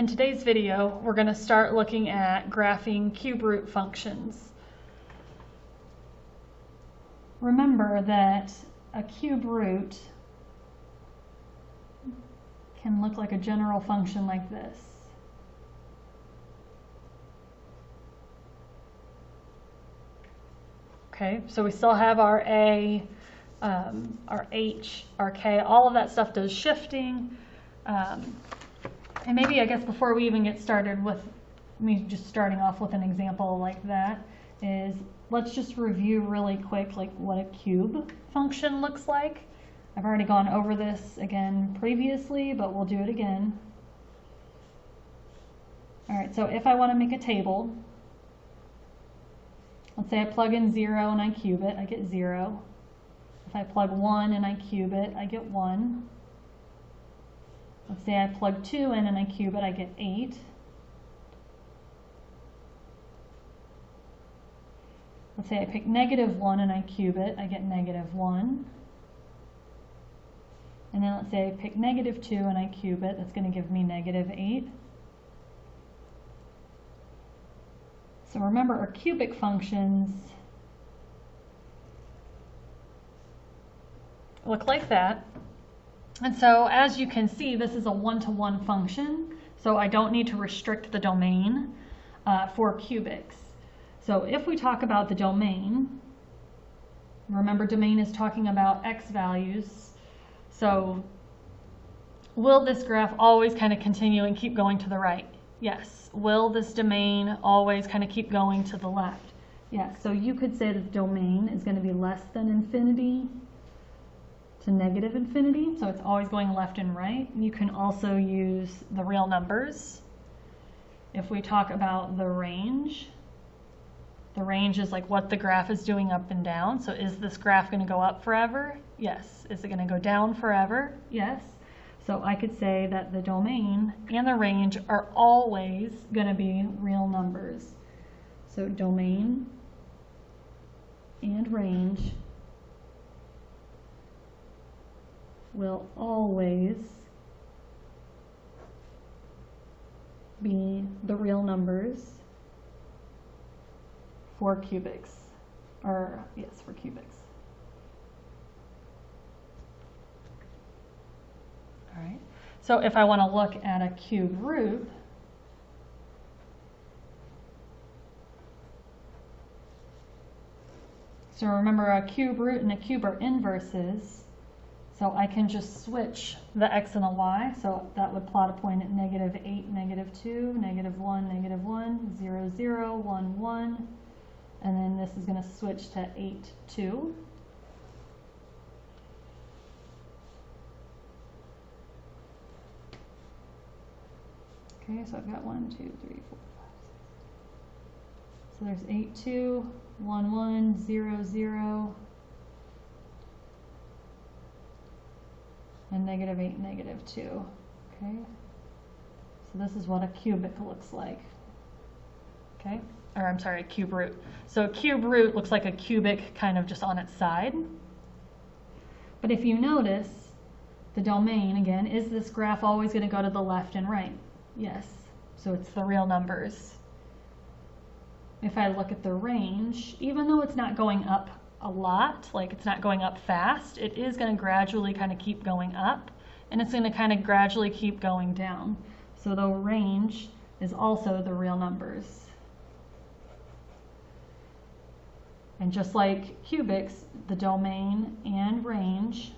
In today's video, we're going to start looking at graphing cube root functions. Remember that a cube root can look like a general function like this. Okay, so we still have our A, our H, our K, all of that stuff does shifting. And maybe, I guess, before we even get started with me just starting off with an example like that, is let's just review really quick like what a cube function looks like. I've already gone over this again previously, but we'll do it again. All right, so if I want to make a table, let's say I plug in 0 and I cube it, I get 0. If I plug 1 and I cube it, I get 1. Let's say I plug 2 in and I cube it, I get 8. Let's say I pick -1 and I cube it, I get -1. And then let's say I pick -2 and I cube it, that's going to give me -8. So remember, our cubic functions look like that. And so as you can see, this is a one-to-one function, so I don't need to restrict the domain for cubics. So if we talk about the domain, remember domain is talking about x values. So will this graph always kind of continue and keep going to the right? Yes. Will this domain always kind of keep going to the left? Yes. So you could say that the domain is going to be less than infinity to negative infinity, so it's always going left and right. You can also use the real numbers. If we talk about the range is like what the graph is doing up and down. So is this graph going to go up forever? Yes. Is it going to go down forever? Yes. So I could say that the domain and the range are always going to be real numbers. So domain and range will always be the real numbers for cubics, or yes, for cubics. All right, so if I want to look at a cube root, so remember a cube root and a cube are inverses. So I can just switch the x and the y. So that would plot a point at -8, -2, -1, -1, 0, 0, 1, 1. And then this is going to switch to 8, 2. Okay, so I've got 1, 2, 3, 4, 5, 6. So there's 8, 2, 1, 1, 0, 0. And -8, -2. Okay, so this is what a cubic looks like. Okay, or I'm sorry, a cube root. So a cube root looks like a cubic kind of just on its side. But if you notice, the domain, again, is this graph always going to go to the left and right? Yes, so it's the real numbers. If I look at the range, even though it's not going up a lot, like it's not going up fast, it is going to gradually kind of keep going up, and it's going to kind of gradually keep going down. So the range is also the real numbers. And just like cubics, the domain and range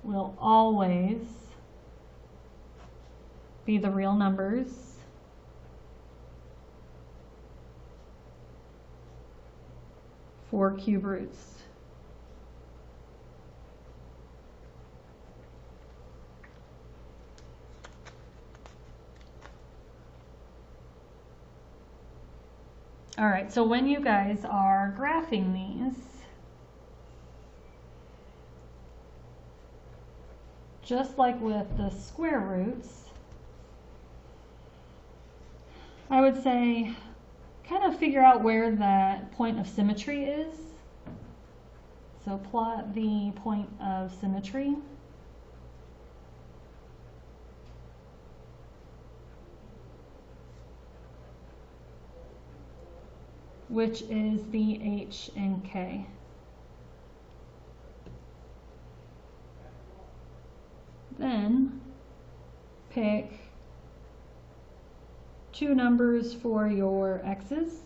will always be the real numbers for cube roots. All right, so when you guys are graphing these, just like with the square roots, I would say kind of figure out where that point of symmetry is. So plot the point of symmetry. which is the h and k. Then pick two numbers for your x's.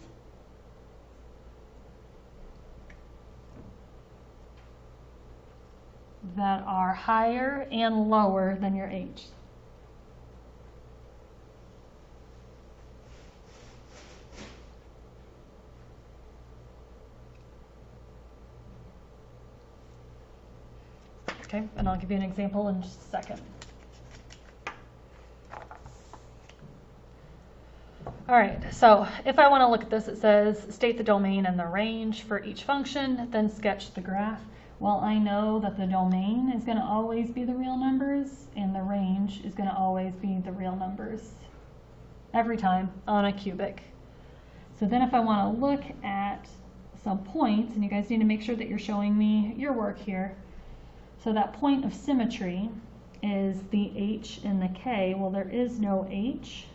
That are higher and lower than your h. Okay, and I'll give you an example in just a second. All right, so if I want to look at this, it says state the domain and the range for each function, then sketch the graph. Well, I know that the domain is going to always be the real numbers and the range is going to always be the real numbers every time on a cubic. So then if I want to look at some points, and you guys need to make sure that you're showing me your work here. So that point of symmetry is the h and the k. Well, there is no h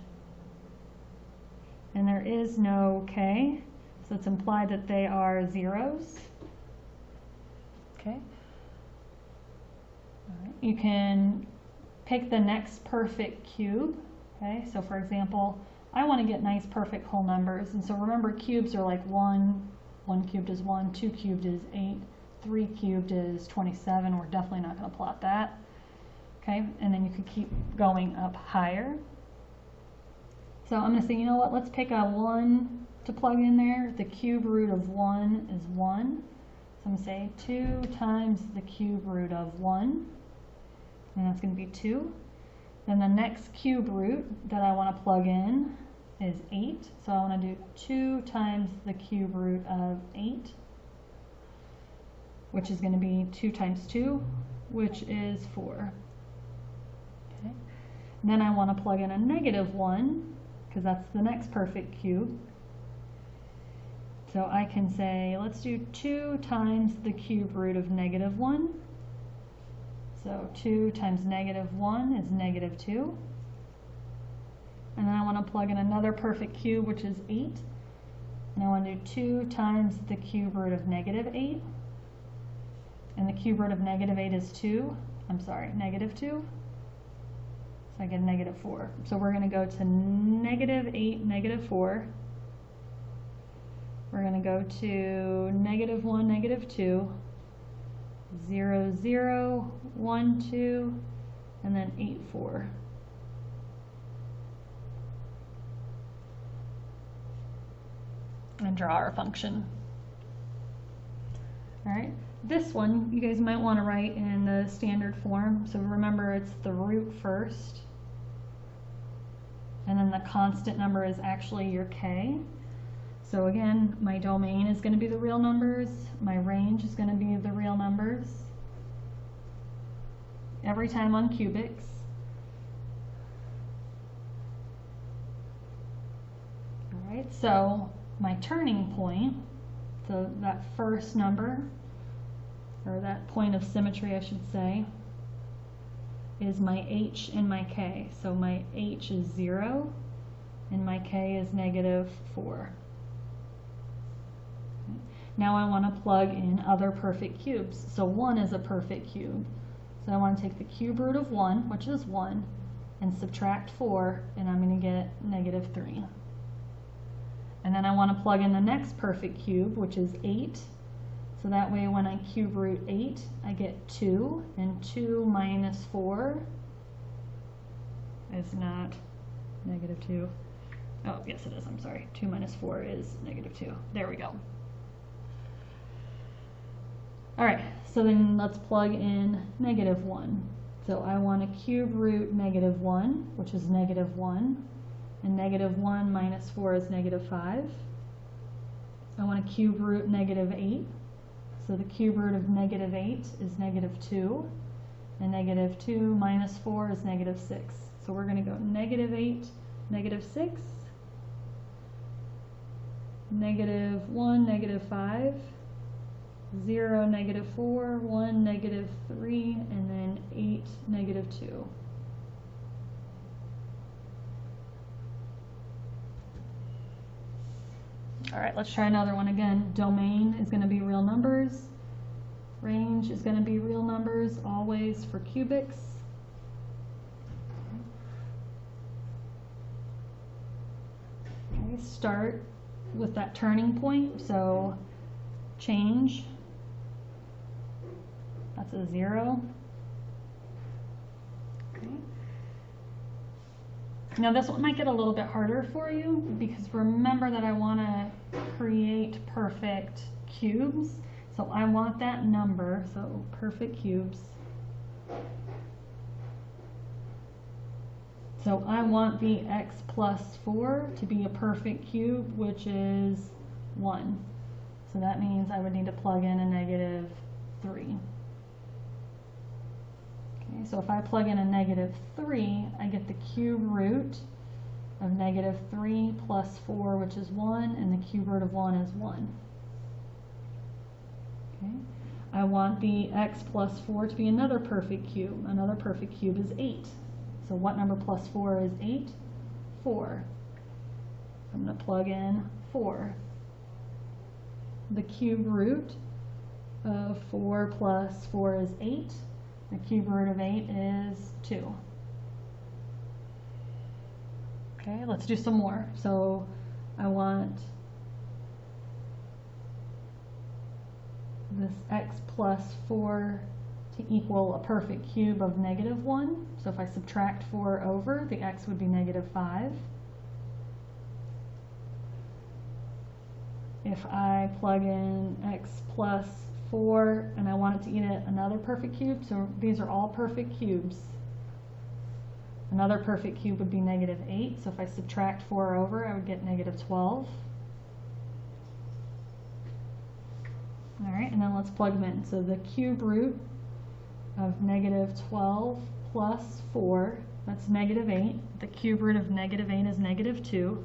and there is no k, so it's implied that they are zeros. Okay. All right. You can pick the next perfect cube. Okay, so for example, I want to get nice perfect whole numbers, and so remember cubes are like 1 cubed is 1, 2 cubed is 8, 3 cubed is 27. We're definitely not going to plot that. Okay, and then you could keep going up higher. So I'm going to say, you know what, let's pick a 1 to plug in there. The cube root of 1 is 1. So I'm going to say 2 times the cube root of 1, and that's going to be 2. Then the next cube root that I want to plug in is 8. So I want to do 2 times the cube root of 8, which is going to be 2 times 2, which is 4. Okay. And then I want to plug in a negative 1, because that's the next perfect cube. So I can say, let's do 2 times the cube root of negative 1. So 2 times negative 1 is negative 2. And then I want to plug in another perfect cube, which is 8. And I want to do 2 times the cube root of negative 8. And the cube root of negative 8 is 2. I'm sorry, negative 2. So I get negative 4. So we're going to go to negative 8, negative 4. We're going to go to negative 1, negative 2, 0, 0, 1, 2, and then 8, 4. And draw our function. All right, this one you guys might want to write in the standard form. So remember, it's the root first, and then the constant number is actually your k. So again, my domain is going to be the real numbers, my range is going to be the real numbers every time on cubics. All right, so my turning point, so that first number, or that point of symmetry I should say, is my h and my k. So my h is 0 and my k is negative 4. Now I want to plug in other perfect cubes. So 1 is a perfect cube. So I want to take the cube root of 1, which is 1, and subtract 4, and I'm going to get negative 3. And then I want to plug in the next perfect cube, which is 8. So that way when I cube root 8, I get 2, and 2 minus 4 is not negative 2. Oh, yes it is, I'm sorry. 2 minus 4 is negative 2. There we go. All right, so then let's plug in negative 1. So I want to cube root negative 1, which is negative 1, and negative 1 minus 4 is negative 5. I want to cube root negative 8. So the cube root of negative 8 is negative 2, and negative 2 minus 4 is negative 6. So we're going to go negative 8, negative 6, negative 1, negative 5, 0, negative 4, 1, negative 3, and then 8, negative 2. All right, let's try another one again. Domain is going to be real numbers. Range is going to be real numbers, always for cubics. Okay, start with that turning point, so change, that's a 0. Okay. Now this one might get a little bit harder for you, because remember that I want to create perfect cubes. So I want that number, so perfect cubes. So I want the x plus 4 to be a perfect cube, which is 1. So that means I would need to plug in a -3. Okay, so if I plug in a -3, I get the cube root of -3 plus 4, which is 1, and the cube root of 1 is 1. Okay. I want the x plus 4 to be another perfect cube. Another perfect cube is 8. So what number plus 4 is 8? 4. I'm going to plug in 4. The cube root of 4 plus 4 is 8. The cube root of 8 is 2. Okay, let's do some more. So I want this x plus 4 to equal a perfect cube of -1. So if I subtract 4 over, the x would be -5. If I plug in x plus 4 and I want it to eat another perfect cube, so these are all perfect cubes. Another perfect cube would be -8. So if I subtract 4 over, I would get -12. All right, and then let's plug them in. So the cube root of -12 plus 4, that's -8. The cube root of -8 is -2.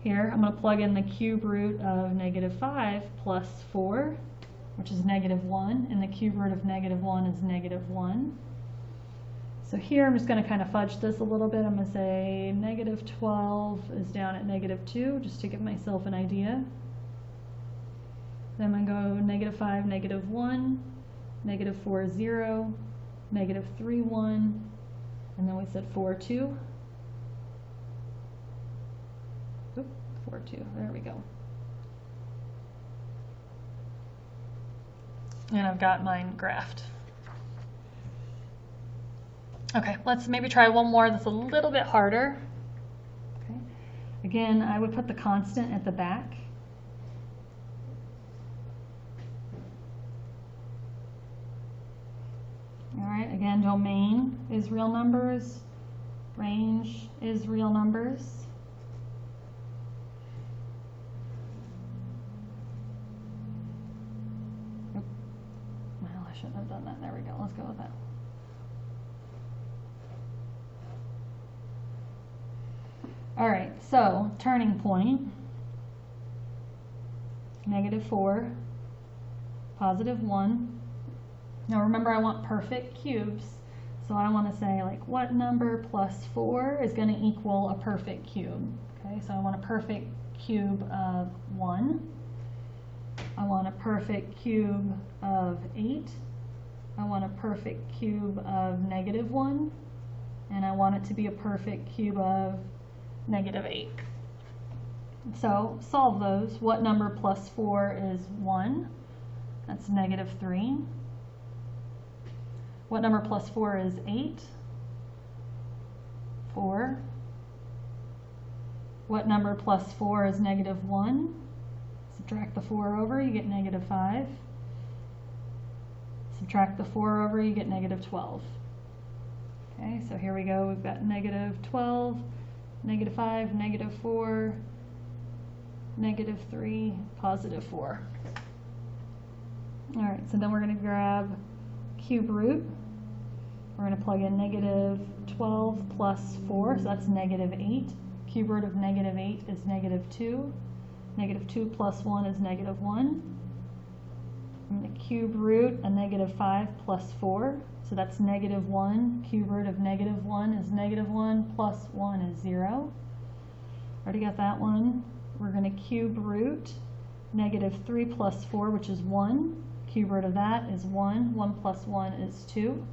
Here, I'm going to plug in the cube root of -5 plus 4, which is -1, and the cube root of -1 is -1. So here I'm just going to kind of fudge this a little bit. I'm going to say -12 is down at -2, just to give myself an idea. Then I'm going to go -5, -1, -4 is 0, -3 1, and then we said 4 2. Oop, 4 2. There we go. And I've got mine graphed. Okay, let's maybe try one more that's a little bit harder. Okay. Again, I would put the constant at the back. All right, again, domain is real numbers, range is real numbers. Oop. Well, I shouldn't have done that. There we go. Let's go with that. All right, so turning point, -4, +1. Now remember, I want perfect cubes, so I want to say, like, what number plus 4 is going to equal a perfect cube? Okay, so I want a perfect cube of 1. I want a perfect cube of 8. I want a perfect cube of -1. And I want it to be a perfect cube of -8. So solve those. What number plus 4 is 1? That's -3. What number plus 4 is 8? 4. What number plus 4 is -1? Subtract the 4 over, you get -5. Subtract the 4 over, you get -12. Okay, so here we go. We've got -12, -5, -4, -3, +4. All right, so then we're going to grab cube root. We're going to plug in -12 plus 4, so that's -8. Cube root of -8 is -2. -2 plus 1 is -1. I'm going to cube root a -5 plus 4, so that's -1. Cube root of -1 is -1 plus 1 is 0. Already got that one. we're going to cube root negative 3 plus 4, which is 1. Cube root of that is 1. 1 plus 1 is 2.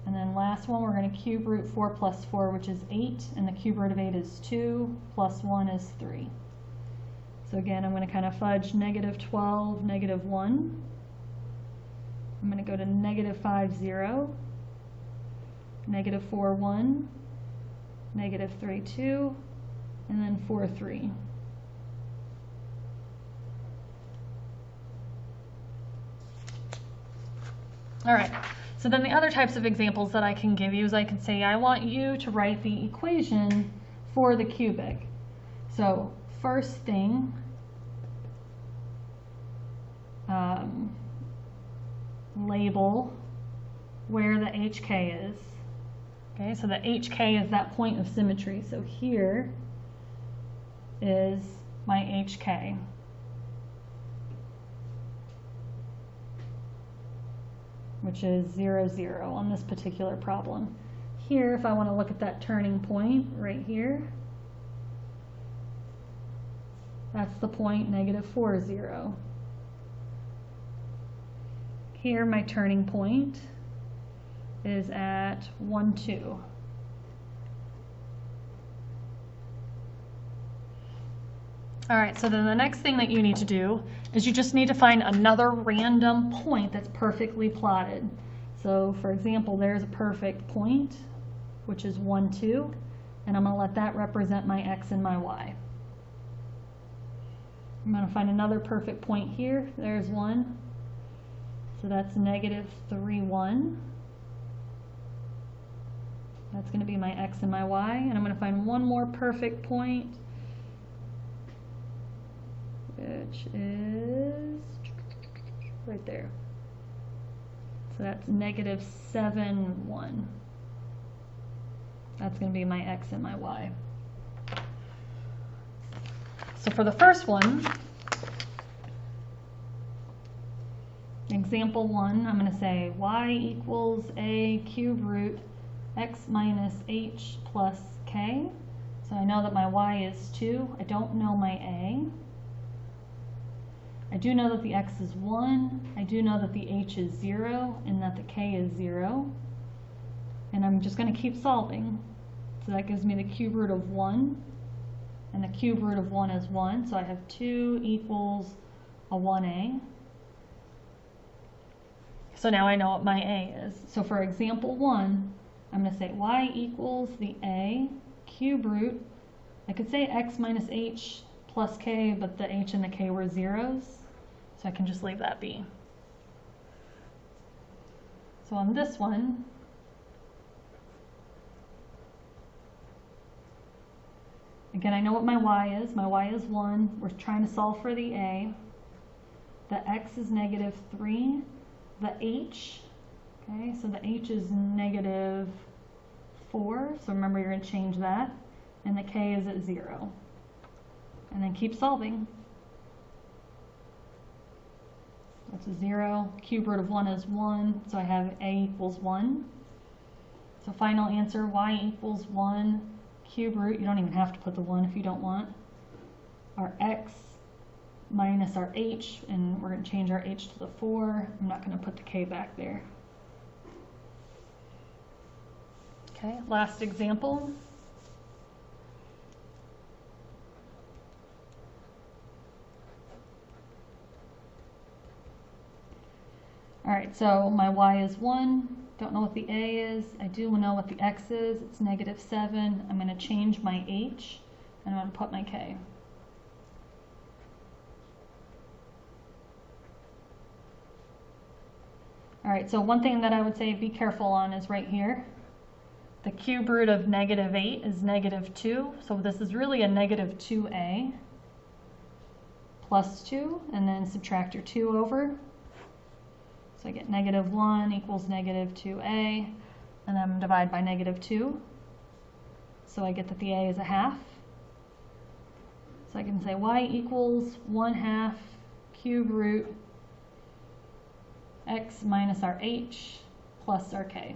And then last one, we're going to cube root 4 plus 4, which is 8. And the cube root of 8 is 2, plus 1 is 3. So again, I'm going to kind of fudge negative 12, negative 1. I'm going to go to negative 5, 0. Negative 4, 1. Negative 3, 2. And then 4, 3. All right, so then the other types of examples that I can give you is I can say I want you to write the equation for the cubic. So first thing, label where the HK is. Okay, so the HK is that point of symmetry. So here is my HK. Which is 0, 0 on this particular problem. Here, if I want to look at that turning point right here, that's the point negative 4, 0. Here, my turning point is at 1, 2. All right, so then the next thing that you need to do is you just need to find another random point that's perfectly plotted. So for example, there's a perfect point, which is 1, 2, and I'm going to let that represent my x and my y. I'm going to find another perfect point here. There's 1. So that's negative 3, 1. That's going to be my x and my y. And I'm going to find one more perfect point, which is right there. So that's negative 7, 1. That's going to be my x and my y. So for the first one, example 1, I'm going to say y equals a cube root x minus h plus k. So I know that my y is 2. I don't know my a. I do know that the x is 1. I do know that the h is 0 and that the k is 0. And I'm just going to keep solving. So that gives me the cube root of 1. And the cube root of 1 is 1. So I have 2 equals a 1a. So now I know what my a is. So for example 1, I'm going to say y equals the a cube root. I could say x minus h plus k, but the h and the k were zeros. So I can just leave that be. So on this one, again, I know what my y is. My y is 1. We're trying to solve for the a. The x is negative 3. The h, okay, so the h is negative 4. So remember, you're going to change that. And the k is at 0. And then keep solving. That's a 0. Cube root of 1 is 1. So I have a equals 1. So final answer, y equals 1. Cube root, you don't even have to put the 1 if you don't want. Our x minus our h, and we're going to change our h to the 4. I'm not going to put the k back there. Okay, last example. All right, so my y is 1. Don't know what the a is. I do know what the x is. It's negative 7. I'm going to change my h, and I'm going to put my k. All right, so one thing that I would say be careful on is right here. The cube root of negative 8 is negative 2. So this is really a negative 2a plus 2, and then subtract your 2 over. So I get negative 1 equals negative 2a, and then divide by negative 2. So I get that the a is a half. So I can say y equals 1/2 cube root x minus our h plus our k.